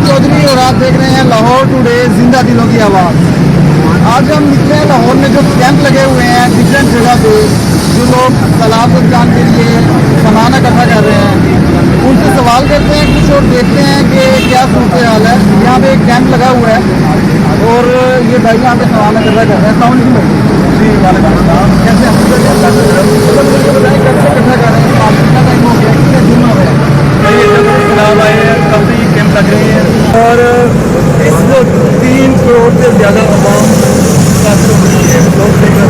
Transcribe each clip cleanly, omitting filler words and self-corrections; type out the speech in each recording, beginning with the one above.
चौधरी और आप देख रहे हैं लाहौर टुडे, जिंदा दिलों की आवाज़। आज हम निकले हैं लाहौर में जो कैंप लगे हुए हैं डिफरेंट जगह पे, जो लोग तालाब अभियान के लिए सामान इकट्ठा कर रहे हैं, उनसे सवाल करते हैं कुछ और देखते हैं कि क्या सूरत हाल है। यहाँ पे एक कैंप लगा हुआ है और ये भाई यहाँ पे सामान इकट्ठा कर रहे हैं। साउंड जी वालेकुम अस्सलाम। कैसे बताएं कैसे इकट्ठा कर रहे हैं? कितना टाइम हो गया, कितने दिन हो गए? ये जब तालाब आए हैं तब से ये कैंप लग रहे हैं और इस 3 करोड़ से ज़्यादा आवाम मुतासर हो रही है लोग लेकर,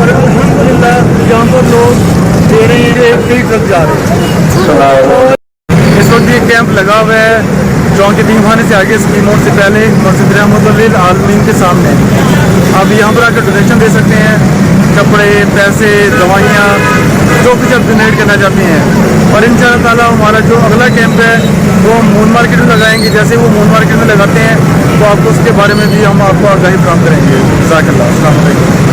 और अल्हम्दुलिल्लाह यहाँ पर लोग दे रहे हैं, कई ट्रक जा रहे हैं। और इस वक्त ये कैंप लगा हुआ है चौक के दीवाने से आगे स्कीम मोड़ से पहले मस्जिद रहमतुल्लिल आलमीन के सामने। आप यहाँ पर आकर डोनेशन दे सकते हैं, कपड़े, पैसे, दवाइयाँ, जो कुछ आप डोनेट करना चाहते हैं। और इंशाअल्लाह ताला हमारा जो अगला कैंप है वो हम मून मार्केट में लगाएंगे। जैसे वो मून मार्केट में लगाते हैं तो आपको उसके बारे में भी हम आपको आगाही प्राप्त करेंगे। जज़ाकल्लाह, अस्सलाम वालेकुम।